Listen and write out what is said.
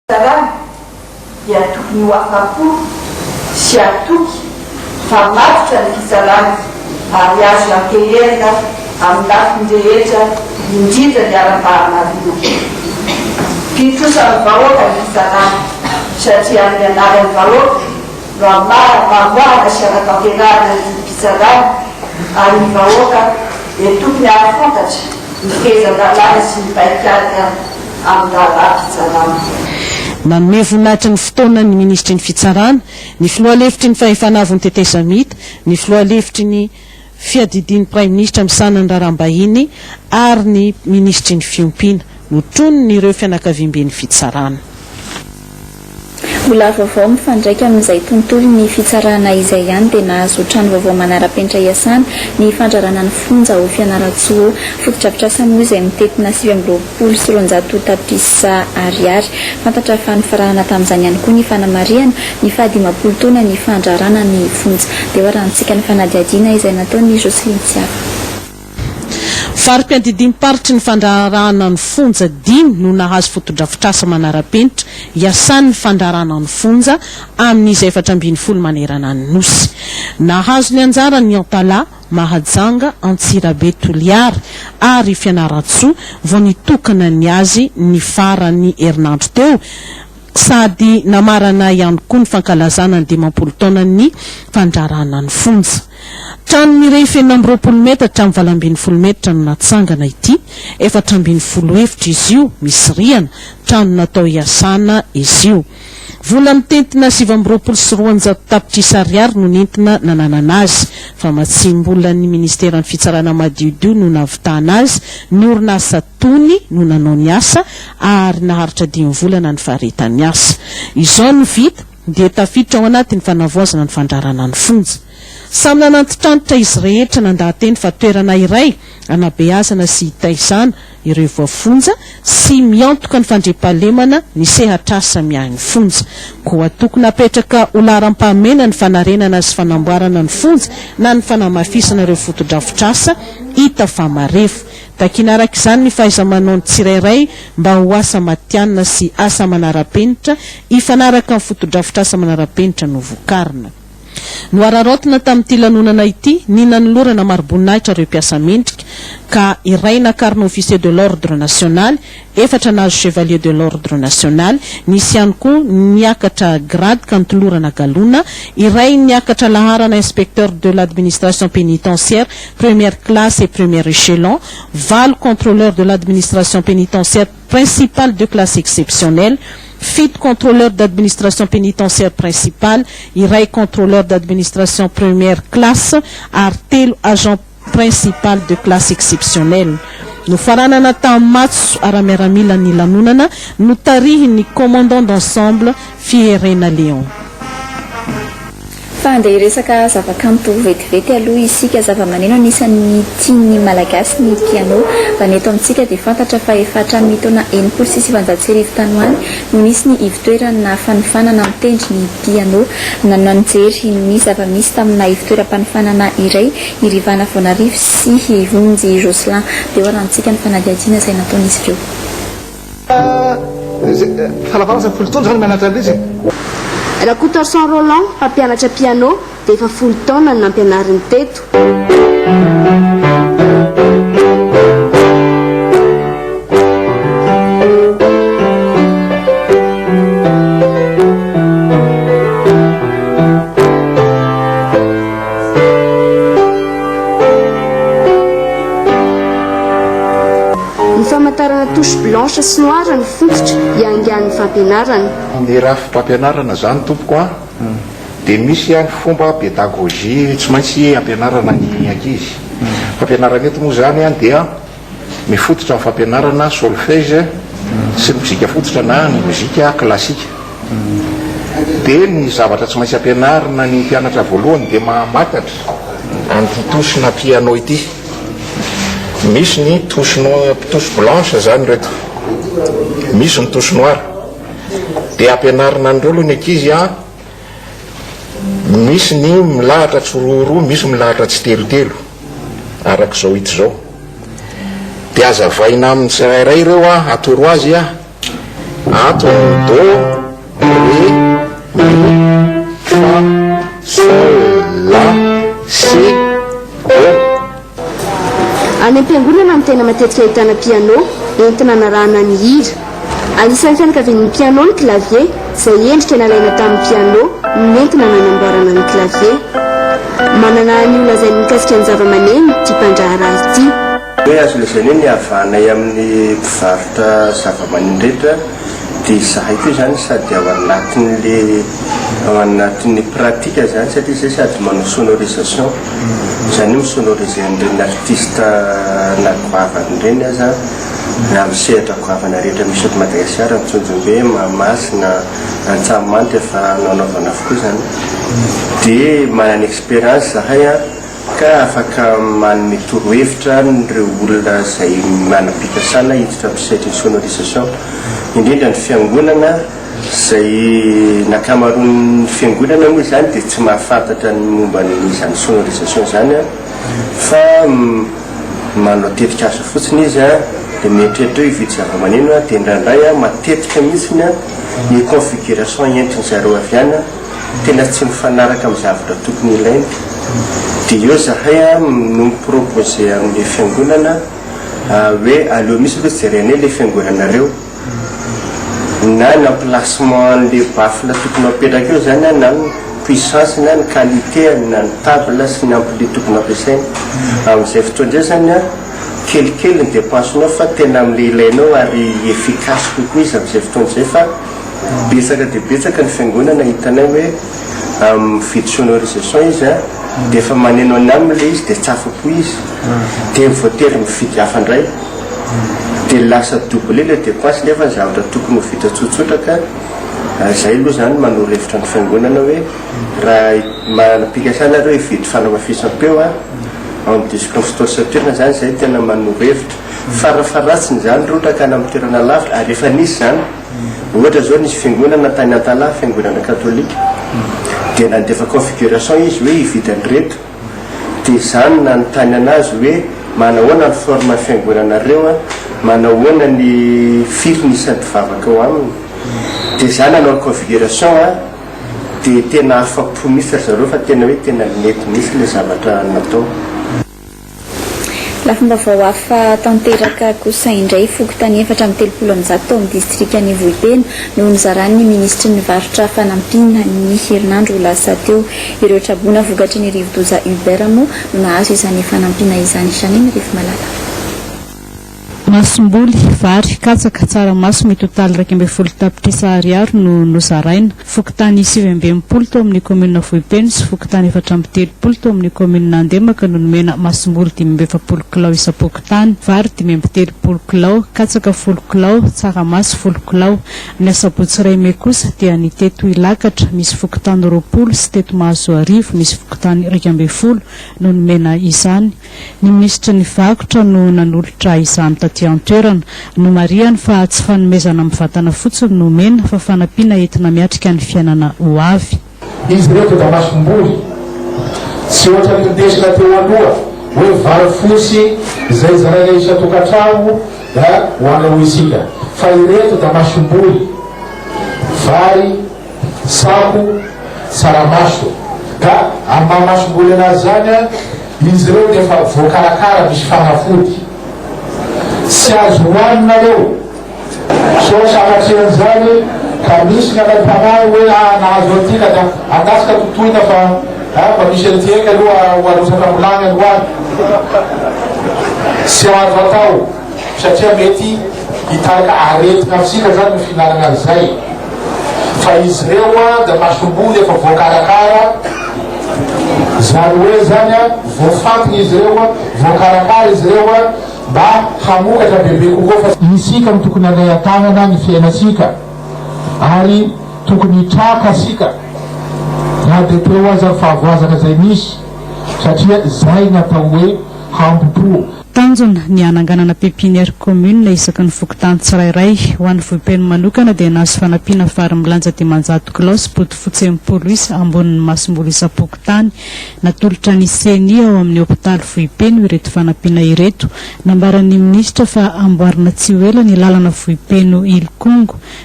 dia tokony ho afa-po sy atoky fa matotra ny fitsalana ary azo ankeherina amin'ny lafiny rehetra indrindra ny ara-pahamarina. Fitrosan'ny vahoaka ny fitsalana satria amin'ny anaran'ny vahoaka no mamoahana sy ara-pampianarana ny fitsalana ary ny vahoaka dia tokony ahafantatra ny fehezan-dalàna sy ny paikady amin'ny lalàna fitsalana. Manome voninahitra ny fotoana ny ministry ny fitsarana, ny filohalefitry ny fahefanavony tetezamita, ny filohalefitry ny fiadidian'ny prime ministre amin'ny sanany rarambahiny ary ny ministry ny fiompiana no tronony ireo fianakaviam-ben'ny fitsarana. Mbola vaovao mifandraika amin'izay tontolo ny fitsarana izay ihany dia nahazo trano vaovao manara-penitra iasana ny fandrarana ny fonja ho fianaratsoa fotodrafitrasa moa izay mitetina 720 tapitrisa ariary. Fantatra fa nifarahana tamin'izany ihany koa ny fanamariana ny 10 taona ny fandrarana ny fonja. Dia hoarantsika ny fanadihadiana izay nataony Joseline Tsiaka. Farim-piadidim-paritry ny fandrarana ny fonja 5 no nahazo fotodrafitrasa manara-penitra iasan'ny fandrarana ny fonja amin'izy 420 manerana ny nosy. Nahazo ny anjara ny Antala, Mahajanga, Antsirabe Toliara ary Fianaratsoa vao nitokana ny azy ny farany herinandro teo sady namarana ihany koa ny fankalazana ny 50 taona ny fandrarana ny fonja. Trano miray 20 metatra amin'ny 20 metatra no natsangana ity, 420 efitra izy io, misy rihana, trano natao iasana izy io. Vola mitentina 720 tapitrisa ariary no nentina nananana azy, fa matsimbola ny ministeran'ny fitsarana madiodio no navitana azy, ny orinasa tony no nanao ny asa ary naharitra 10 volana ny faharetany asa. Izao no vita dia tafiditra ao anatin'ny fanavoazana ny fandrarana ny fonja. Samy nanantitrantitra izy rehetra nandahateny fa toerana iray anabeazana sy hitaizana ireo voafonja sy miantoka ny fandriampahalemana ny sehatrasa miahy ny fonja. Koa tokony apetraka ho laharam-pahamena ny fanarenana sy fanamboarana ny fonja na ny fanamafisana ireo fotodrafitrasa hita fa marefo. Takinaraka izany ny fahaiza-manao ny tsirairay mba ho asa matianina sy asa manara-penitra ifanaraka amin'ny fotodrafitrasa manara-penitra no vokarina. No ararotina tamin'ity lanonana ity, nina ny lorana maro-boninahitra ireo mpiasa mendrika ka iray nakarina officier de l'ordre national, 4 nahazo chevalier de l'ordre national, nisy ihany koa niakatra grade ka nitolorana galona, iray niakatra laharana inspecteur de l'administration pénitentiaire première classe et premier échelon, val contrôleur de l'administration pénitentiaire principale de classe exceptionnelle, fit contrôleur d'administration pénitentiaire principale, iray contrôleur d'administration première classe, artelo agent principal de classe exceptionnelle. No faranana tamin'ny matso ara-miaramila ny lanonana no tarihiny commandant d'ensemble Fierena Léon. Fa andeha resaka zavakanto vetivety aloha isika zava-maneno anisan'ny tian'ny malagasy ny piano. Fa ny eto amintsika dia fantatra fa efa hatramin'ny taona 16 tanoany no nisy ny ivitoerana fanifanana mitendry ny piano. Nananjery ny zava-misy tamina ivitoeram-panifanana iray irivana Vonarivo sy Vonjy Jocelyn. Dia hoarantsika ny fanadihadiana izay nataon'izy ireo. Falavarasa folotondra ny mianatra an'izy. Rakoto Arsan Roland mpampianatra piano dia efa 10 taona no nampianariny teto. Ny famantarana touche blanche sy noire ny fototra iangan'ny fampianarana. Ny raha fampianarana zany tompoko a dia misy ihany fomba pédagogie tsy maintsy ampianarana ny ankizy. Fampianarana eto moa zany a dia mifototra amin'ny fampianarana solfège sy ny mozika fototra na ny mozika klasika. Dia ny zavatra tsy maintsy ampianarana ny mpianatra voalohany dia mamakatra an'ity tosina piano ity. Misy ny touche blanche zany reto, misy ny touche noire. Dia ampianarana androlo ny ankizy a misy ny milahatra tsiroroa, misy milahatra tsy telotelo arak'izao hita zao. Dia azavaina amin'ny tsirairay ireo a atoro azy a atony do re mi fa sol la si do. Any am-piangonana no tena matetika ahitana piano entina anarahana ny hira. Anisan'ny fianakavian'ny piano ny clavier izay endrika nalaina tamin'ny piano nentina nanamboarana ny clavier. Manana ny olazainy mikasika ny zava-maneno ty mpandrahara azy ty. Hoe azo lazaina ny havanay amin'ny mpivarotra zava-maneno rehetra dia izahay koa izany sady ao anatin'ny pratika zany satria izay sady manao sonorisation izany hoe misonorise an'ireny artiste nagoavany ireny aza na amin'ny sehatra goavana rehetra misy eto Madagasikara Mitsonjombe, Mahamasina, Antsahamanitra efa nanaovana avokoa izany dia manana expérience zahay ka afaka manome torohevitra ireo olona izay manam-pikasana hiditra amin'ny sehatra ny sonorisation indrindra ny fiangonana izay nakamaroan'ny fiangonana moa izany dia tsy mahafantatra ny momba n'izany sonorisation izany fa manao tetika asa fotsiny izy dia mieritreritra hoe hividy zava-maneno dia indraindray matetika mihitsiny ny configuration entiny zareo avy any tena tsy mifanaraka amin'ny zavatra tokony ilainy dia eo zahay no miproposé amin'ny fiangonana hoe aleo misy hoe jerena ilay fiangonanareo na ny emplacement an'ilay bafle tokony apetraka eo zany na ny puissance na ny qualité na ny table sy ny ampli tokony ampiasaina amin'izay fotoandray zany kelikely ny dépensenao fa tena amin'ilay ilainao ary efficace kokoa izy amin'izay fotoan'izay fa betsaka dia betsaka ny fiangonana hitanay hoe mividy sonorisation izy dia efa maneno any amin'ilay izy dia tsy afapo izy dia voatery mividy hafa indray dia lasa double le dépense nefa ny zavatra tokony ho vita tsotsotra ka izay aloha zany manoro hevitra ny fiangonana hoe raha manam-pikasana reo hividy fanamafisam-peo amin'ny disconstitution zany izay tena manoro hevitra farafaratsiny zany rotraka any amin'ny toerana lavitra ary efa nisy zany ohatra zao nisy fiangonana tany Antala fiangonana katolika dia nandefa configuration izy hoe hividy an'ireto dia zany nanontany anazy hoe manahoana ny forme fiangonanareo manahoana ny filo nisany mpivavaka ao aminy dia zany nanao configuration dia tena afapo misy zareo fa tena hoe tena mety misy ilay zavatra natao. Lafomba vaoafa tanteraka kosa indray fokontany 430 tao amin'ny distrika ny Vohipena no nizarany ministry ny varotra fanampina ny herinandro lasa teo ireo trabona vokatry ny rivodoza Uber moa no nahazo izany fanampina izany Janine Rehefa Malala. Masomboly, vary, katsaka, tsaramaso mitotaly 240 tapitrisa ariary no nozaraina. Fokontany 720 tao amin'ny commune Vohipena sy fokontany 430 tao amin'ny commune Andemaka no nomena masomboly 570 kilao isa-pokotany, vary 530 kilao, katsaka 10 kilao, tsaramaso 10 kilao. Ny asabotsy iray me kosa dia ny teto Ilakatra misy fokontany 20 sy teto Mahazoarivo misy fokontany 240 no nomena izany. Ny ministra ny vakotra no nanolotra izany taty an-toerana no mariany fa tsy fanomezana amin'ny vatana fotsiny no mena fa fanampiana entina miatrika ny fiainana ho avy. Izy reto da masomboly tsy ohatra nitondesina teo aloha hoe vary fosy izay zaraina isa-tokantrano da hoanao isika fa ireto da masomboly vary sako tsaramaso ka amin'ny mahamasomboly anazy zany izy ireo dia fa voakarakara misy fanafody tsy azo hoaninareo so sahatrehan'izany ka misy ny anam-panahy hoe nahazo atika da andasika totoina fa mba misy an'ity eka aloha hoarosaka molany any hoany tsy azo atao satria mety hitarika aretina amintsika zany no fihinanana an'izay fa izy reo da masomboly efa voakarakara zany hoe zany voafantiny izy reo voakarakara izy reo mba hamokatra bebe kokoa fa isika no tokony alay atanana ny fiainasika ary tokony hitraka asika na de teo aza fahavoazana zay misy satria zay natao hoe hampipo. Tanjona ny ananganana pépinière commune isaky ny fokontany tsirairay ho an'ny Vohipena manokana dia nahazo fanampiana vary milanja 500 kilao sy poti fotsy 80 isa ambonin'ny masomboly isa-pokotany. Natolotra ny CENI ao amin'ny hôpitaly Vohipena ireto fanampiana ireto. Nambaran'ny ministra fa amboarina tsy ho ela ny lalana Vohipena Ilkongo